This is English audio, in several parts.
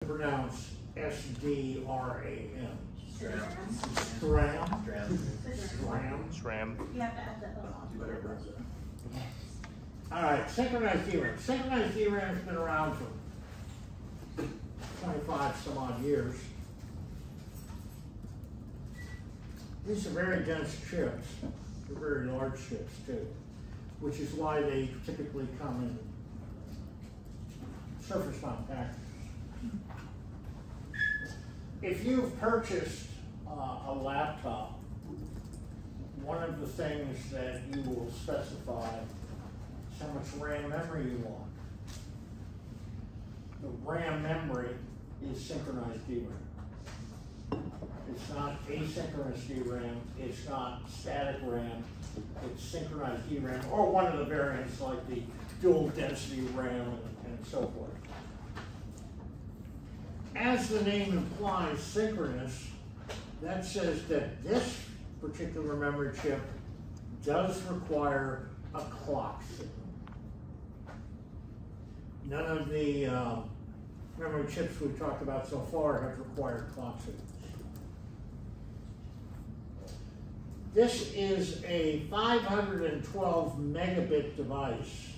Pronounce S-D-R-A-M. SRAM. SRAM. You have to add the Whatever. All right, synchronized DRAM. Synchronized DRAM has been around for 25 some odd years. These are very dense chips. They're very large chips too, which is why they typically come in surface mount packages. If you've purchased a laptop, one of the things that you will specify is how much RAM memory you want. The RAM memory is synchronized DRAM. It's not asynchronous DRAM, it's not static RAM, it's synchronized DRAM, or one of the variants like the dual density RAM and so forth. As the name implies, synchronous, that says that this particular memory chip does require a clock signal. None of the memory chips we've talked about so far have required clock signals. This is a 512 megabit device,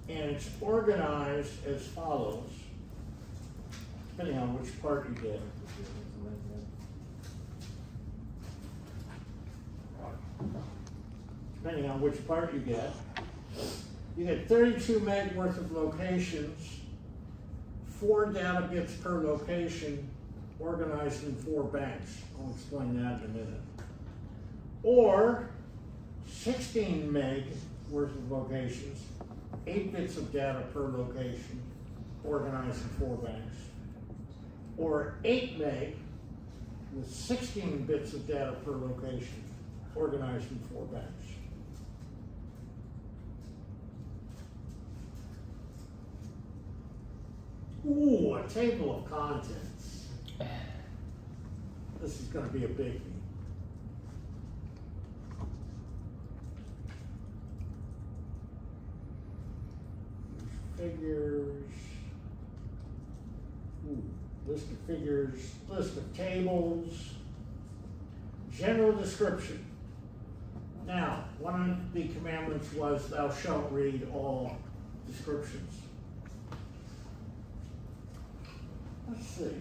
and it's organized as follows, depending on which part you get. Depending on which part you get 32 meg worth of locations, 4 data bits per location, organized in 4 banks. I'll explain that in a minute. Or 16 meg worth of locations, 8 bits of data per location, organized in 4 banks. Or 8 meg with 16 bits of data per location, organized in 4 banks. Ooh, a table of contents. This is going to be a biggie. Figures. Ooh, list of figures, list of tables, general description. Now, one of the commandments was, thou shalt read all descriptions. Let's see.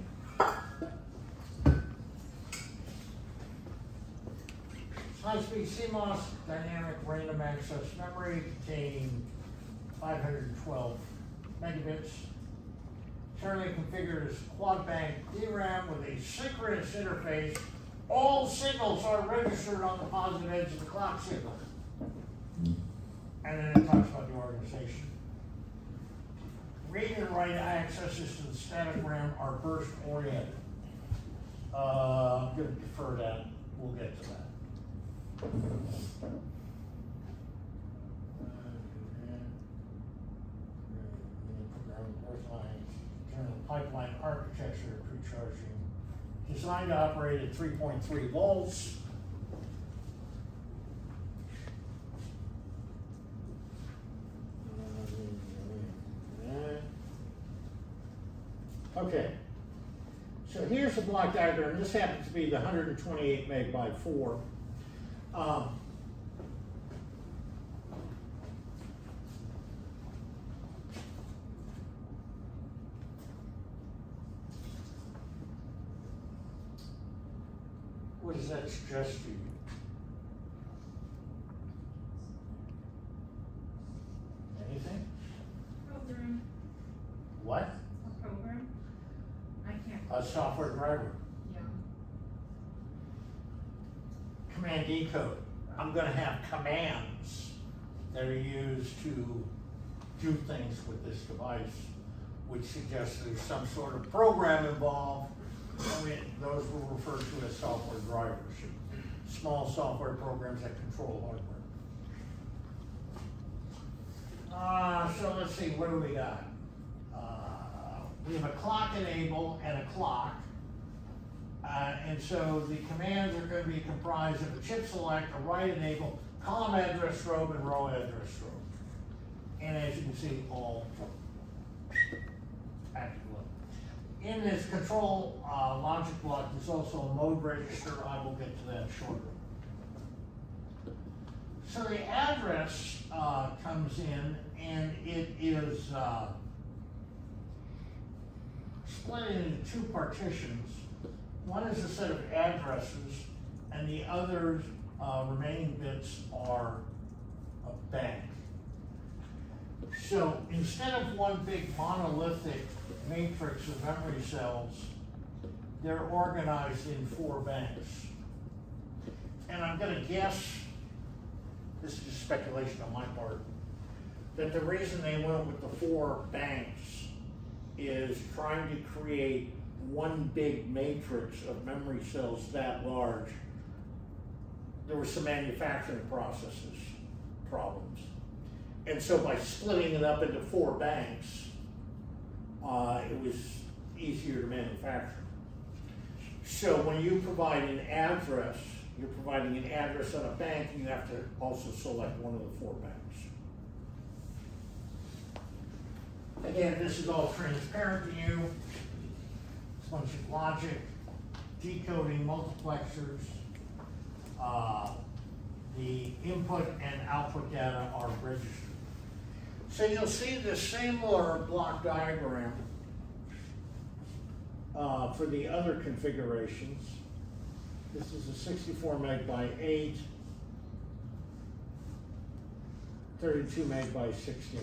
High-speed CMOS dynamic random access memory containing 512 megabits. Internally configured as quad bank DRAM with a synchronous interface. All signals are registered on the positive edge of the clock signal. And then it talks about the organization. Read and write accesses to the static RAM are burst oriented. I'm going to defer that. We'll get to that. Pipeline architecture pre-charging. Designed to operate at 3.3 volts. Okay, so here's the block diagram. This happens to be the 128 meg by 4. What does that suggest to you? Anything? program. What? A program? I can't. A software driver. Yeah. Command D code. I'm going to have commands that are used to do things with this device, which suggests there's some sort of program involved. I mean, those were referred to as software drivers, small software programs that control hardware. So let's see, what do we got? We have a clock enable and a clock. And so the commands are going to be comprised of a chip select, a write enable, column address strobe, and row address strobe. And as you can see, all active level. In this control logic block, there's also a mode register. I will get to that shortly. So the address comes in, and it is split into two partitions. One is a set of addresses, and the other remaining bits are a bank. So instead of one big monolithic matrix of memory cells, they're organized in 4 banks. And I'm going to guess, this is just speculation on my part, that the reason they went with the 4 banks is trying to create one big matrix of memory cells that large. There were some manufacturing processes problems. And so by splitting it up into 4 banks, it was easier to manufacture. So when you provide an address, you're providing an address on a bank, and you have to also select one of the 4 banks. Again, this is all transparent to you. It's a bunch of logic, decoding multiplexers. The input and output data are registered. So you'll see the similar block diagram for the other configurations. This is a 64 meg by 8, 32 meg by 16.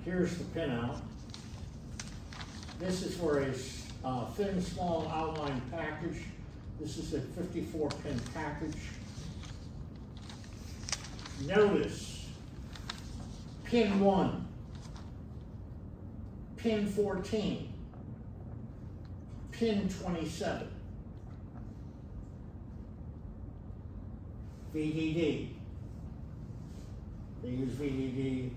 Here's the pinout. This is for a thin, small outline package. This is a 54-pin package. Notice pin 1, pin 14, pin 27, VDD. They use VDD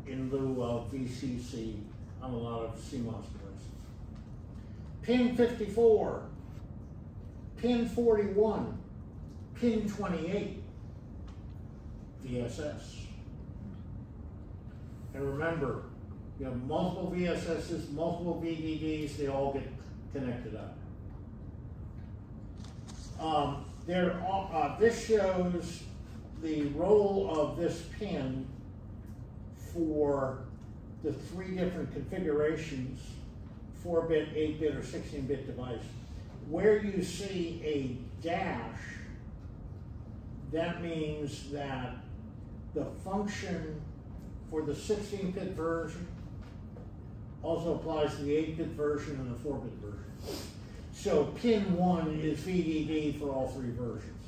in lieu of VCC on a lot of CMOS devices. Pin 54, pin 41, pin 28, VSS. And remember, you have multiple VSSs, multiple VDDs, they all get connected up. This shows the role of this pin for the 3 different configurations, 4-bit, 8-bit, or 16-bit device. Where you see a dash, that means that the function for the 16-bit version also applies to the 8-bit version and the 4-bit version. So pin 1 is VDD for all 3 versions.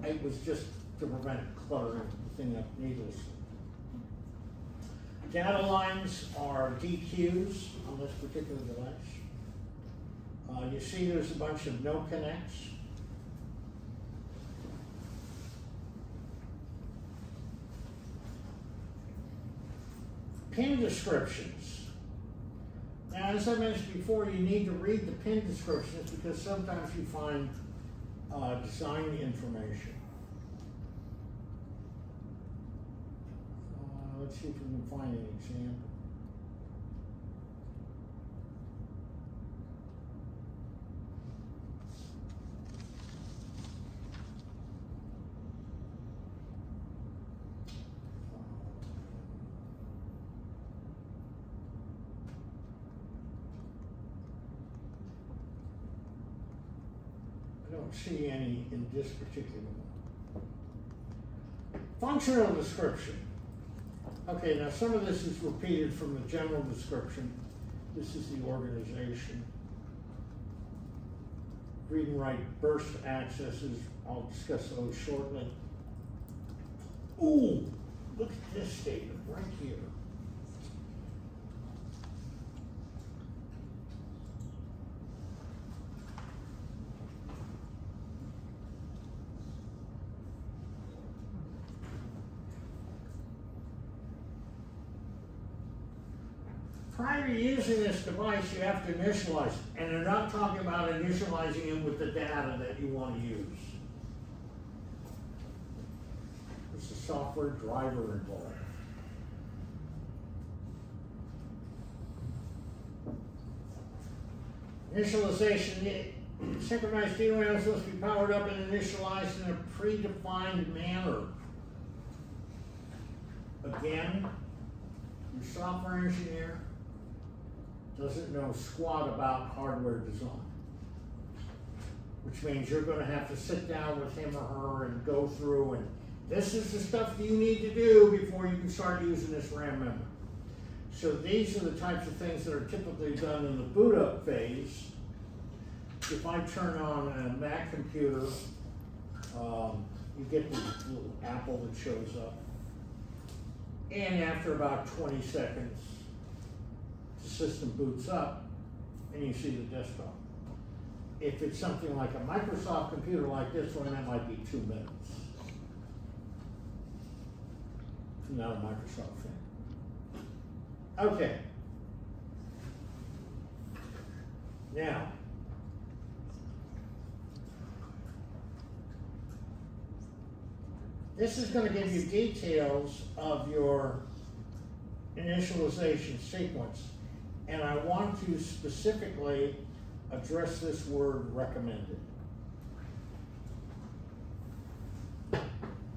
It was just to prevent cluttering the thing up needlessly. Data lines are DQs on this particular device. You see there's a bunch of no connects. Pin descriptions. Now, as I mentioned before, you need to read the pin descriptions because sometimes you find design information. Let's see if we can find an example. I don't see any in this particular one. Functional description. Okay, now some of this is repeated from the general description. This is the organization. Read and write burst accesses. I'll discuss those shortly. Ooh, look at this statement right here. Prior to using this device, you have to initialize it. And they're not talking about initializing it with the data that you want to use. There's a software driver involved. Initialization. Synchronized DRAMs must be powered up and initialized in a predefined manner. Again, your software engineer doesn't know squat about hardware design, which means you're going to have to sit down with him or her and go through, and this is the stuff that you need to do before you can start using this RAM memory. So these are the types of things that are typically done in the boot up phase. If I turn on a Mac computer, you get this little apple that shows up. And after about 20 seconds, the system boots up and you see the desktop. If it's something like a Microsoft computer like this one, that might be 2 minutes. I'm not a Microsoft fan. Okay. Now, this is going to give you details of your initialization sequence, and I want to specifically address this word recommended.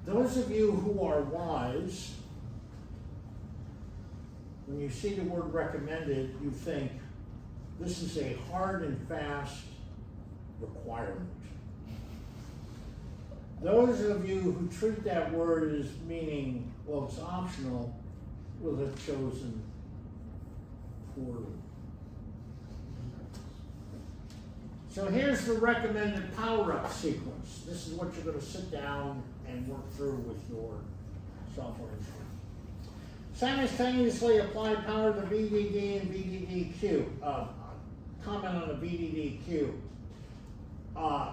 Those of you who are wise, when you see the word recommended, you think this is a hard and fast requirement. Those of you who treat that word as meaning, well, it's optional, will have chosen poorly. So here's the recommended power-up sequence. This is what you're going to sit down and work through with your software engineer. Simultaneously apply power to VDD and VDD-Q. Comment on the VDD-Q.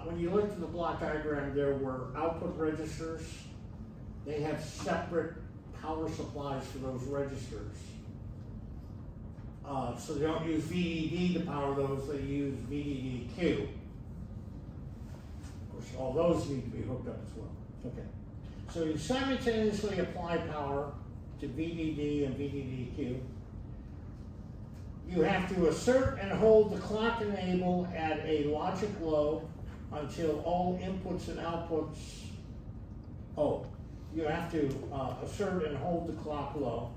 When you looked at the block diagram, there were output registers. They have separate power supplies for those registers. So they don't use VDD to power those, they use VDD-Q. Of course, all those need to be hooked up as well. Okay. So you simultaneously apply power to VDD and VDD-Q. You have to assert and hold the clock enable at a logic low until all inputs and outputs, you have to assert and hold the clock low.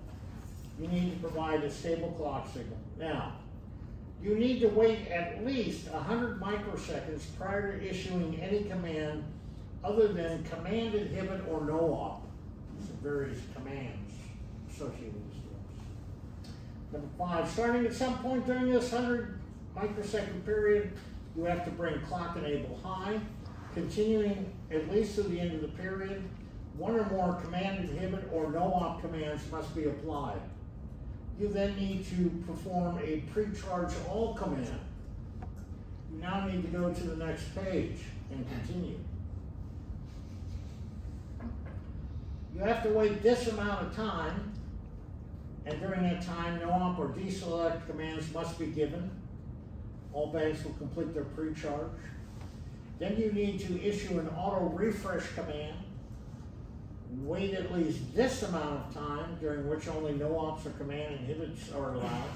You need to provide a stable clock signal. Now, you need to wait at least 100 microseconds prior to issuing any command other than command inhibit or no op. These are various commands associated with this. Number 5, starting at some point during this 100 microsecond period, you have to bring clock enable high, continuing at least to the end of the period. One or more command inhibit or no op commands must be applied. You then need to perform a pre-charge all command. You now need to go to the next page and continue. You have to wait this amount of time, and during that time, no op or deselect commands must be given. All banks will complete their pre-charge. Then you need to issue an auto refresh command. Wait at least this amount of time, during which only no ops or command inhibits are allowed.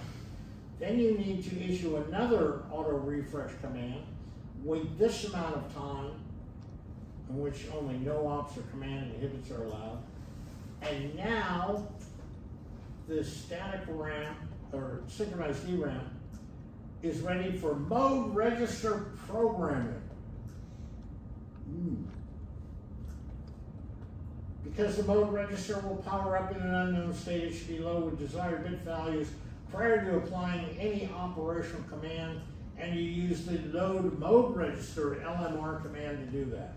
Then you need to issue another auto refresh command. Wait this amount of time, in which only no ops or command inhibits are allowed. And now, the static RAM, or synchronized DRAM, is ready for mode register programming. Because the mode register will power up in an unknown state, it should be low with desired bit values prior to applying any operational command, and you use the load mode register LMR command to do that.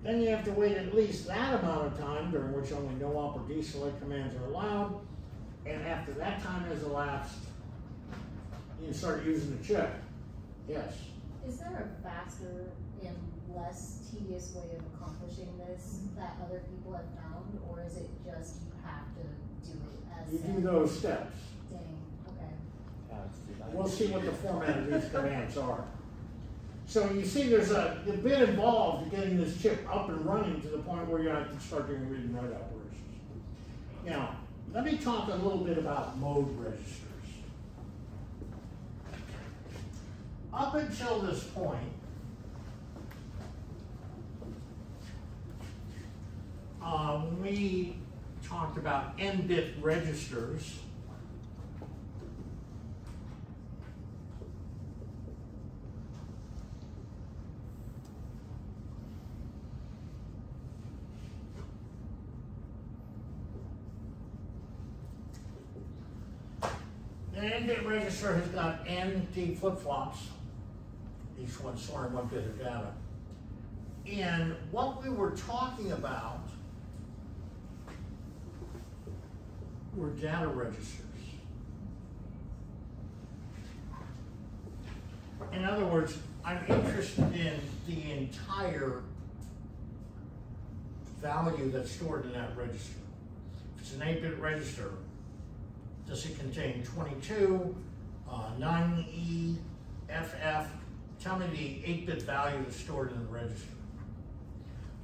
Then you have to wait at least that amount of time, during which only no op or deselect commands are allowed, and after that time has elapsed, you can start using the chip. Yes? Is there a faster and less tedious way of accomplishing this that other people have found, or is it just you have to do it as You do those steps. Dang, okay. We'll see what the format of these commands are. So you see there's a bit involved in getting this chip up and running to the point where you have to start doing read and write operations. Now, let me talk a little bit about mode registers. Up until this point, we talked about n-bit registers. An n-bit register has got n D flip-flops, each one storing 1 bit of data. And what we were talking about were data registers. In other words, I'm interested in the entire value that's stored in that register. If it's an 8-bit register, does it contain 22, 9E, FF? Tell me the 8-bit value that's stored in the register.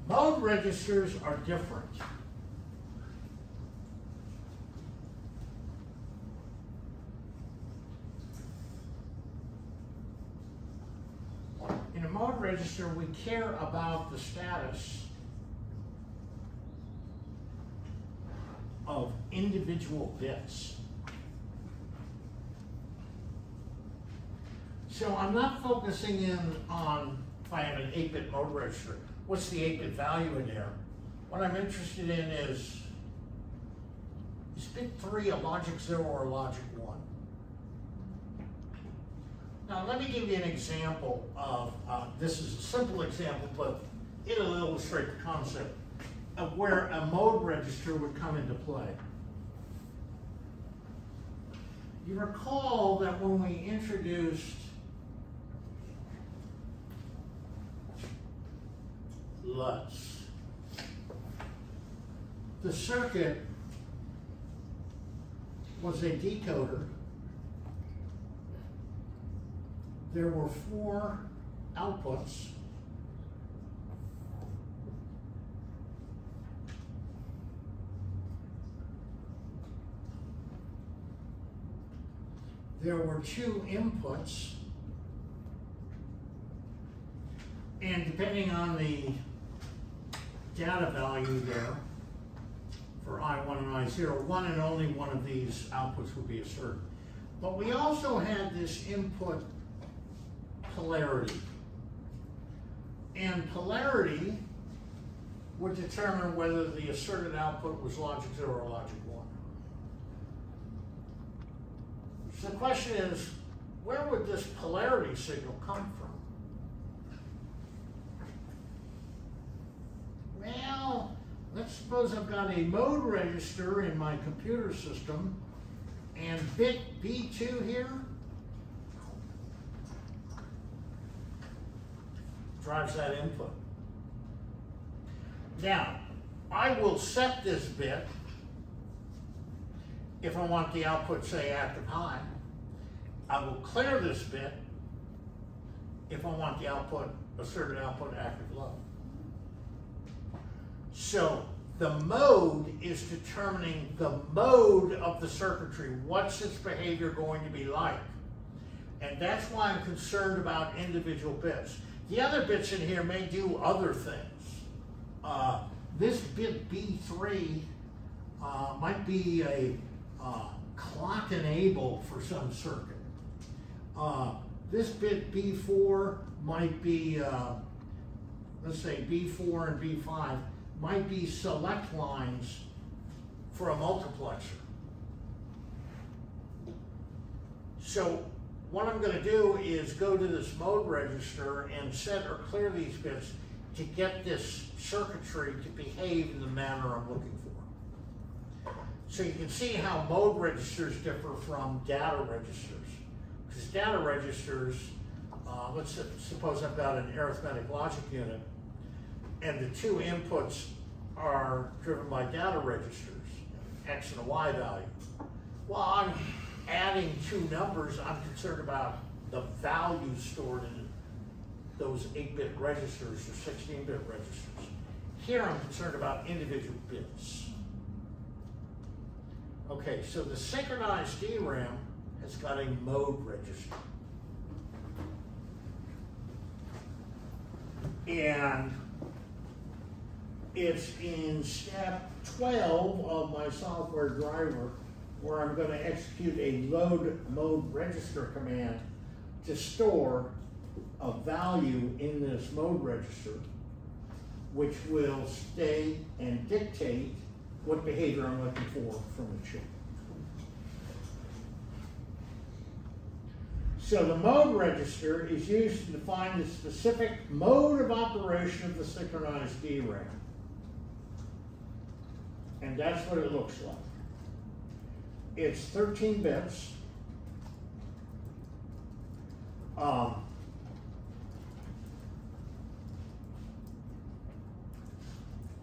Mode registers are different. In a mode register, we care about the status of individual bits. So I'm not focusing in on, if I have an 8-bit mode register, what's the 8-bit value in there? What I'm interested in is bit 3 a logic 0 or a logic 1? Now let me give you an example of, this is a simple example, but it'll illustrate the concept of where a mode register would come into play. You recall that when we introduced LUTs, the circuit was a decoder. There were 4 outputs. There were 2 inputs. And depending on the data value there, for I1 and I0, one and only one of these outputs would be asserted. But we also had this input polarity. And polarity would determine whether the asserted output was logic 0 or logic 1. So the question is, where would this polarity signal come from? Well, let's suppose I've got a mode register in my computer system, and bit B2 here drives that input. Now, I will set this bit if I want the output, say, active high. I will clear this bit if I want the output, asserted output, active low. So the mode is determining the mode of the circuitry. What's its behavior going to be like? And that's why I'm concerned about individual bits. The other bits in here may do other things. This bit B3 might be a clock enable for some circuit. This bit B4 might be, let's say B4 and B5, might be select lines for a multiplexer. So what I'm going to do is go to this mode register and set or clear these bits to get this circuitry to behave in the manner I'm looking for. So you can see how mode registers differ from data registers. Because data registers, let's suppose I've got an arithmetic logic unit, and the 2 inputs are driven by data registers, X and a Y value. Well, I'm adding 2 numbers, I'm concerned about the value stored in those 8-bit registers or 16-bit registers. Here I'm concerned about individual bits. Okay, so the synchronized DRAM has got a mode register. And it's in step 12 of my software driver where I'm going to execute a load mode register command to store a value in this mode register, which will stay and dictate what behavior I'm looking for from the chip. So the mode register is used to define the specific mode of operation of the synchronized DRAM. And that's what it looks like. It's 13 bits.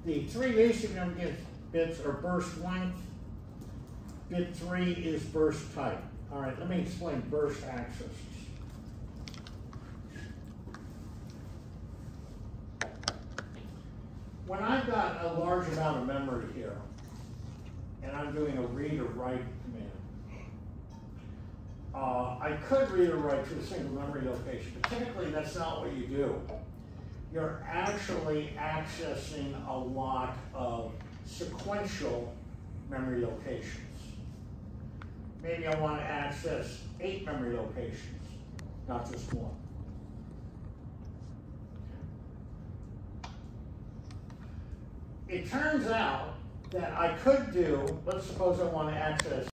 The three least significant bits are burst length. Bit 3 is burst type. All right, let me explain burst accesses. When I've got a large amount of memory here, and I'm doing a read or write command, I could read or write to a single memory location, but typically that's not what you do. You're actually accessing a lot of sequential memory locations. Maybe I want to access 8 memory locations, not just 1. It turns out that I could do, let's suppose I want to access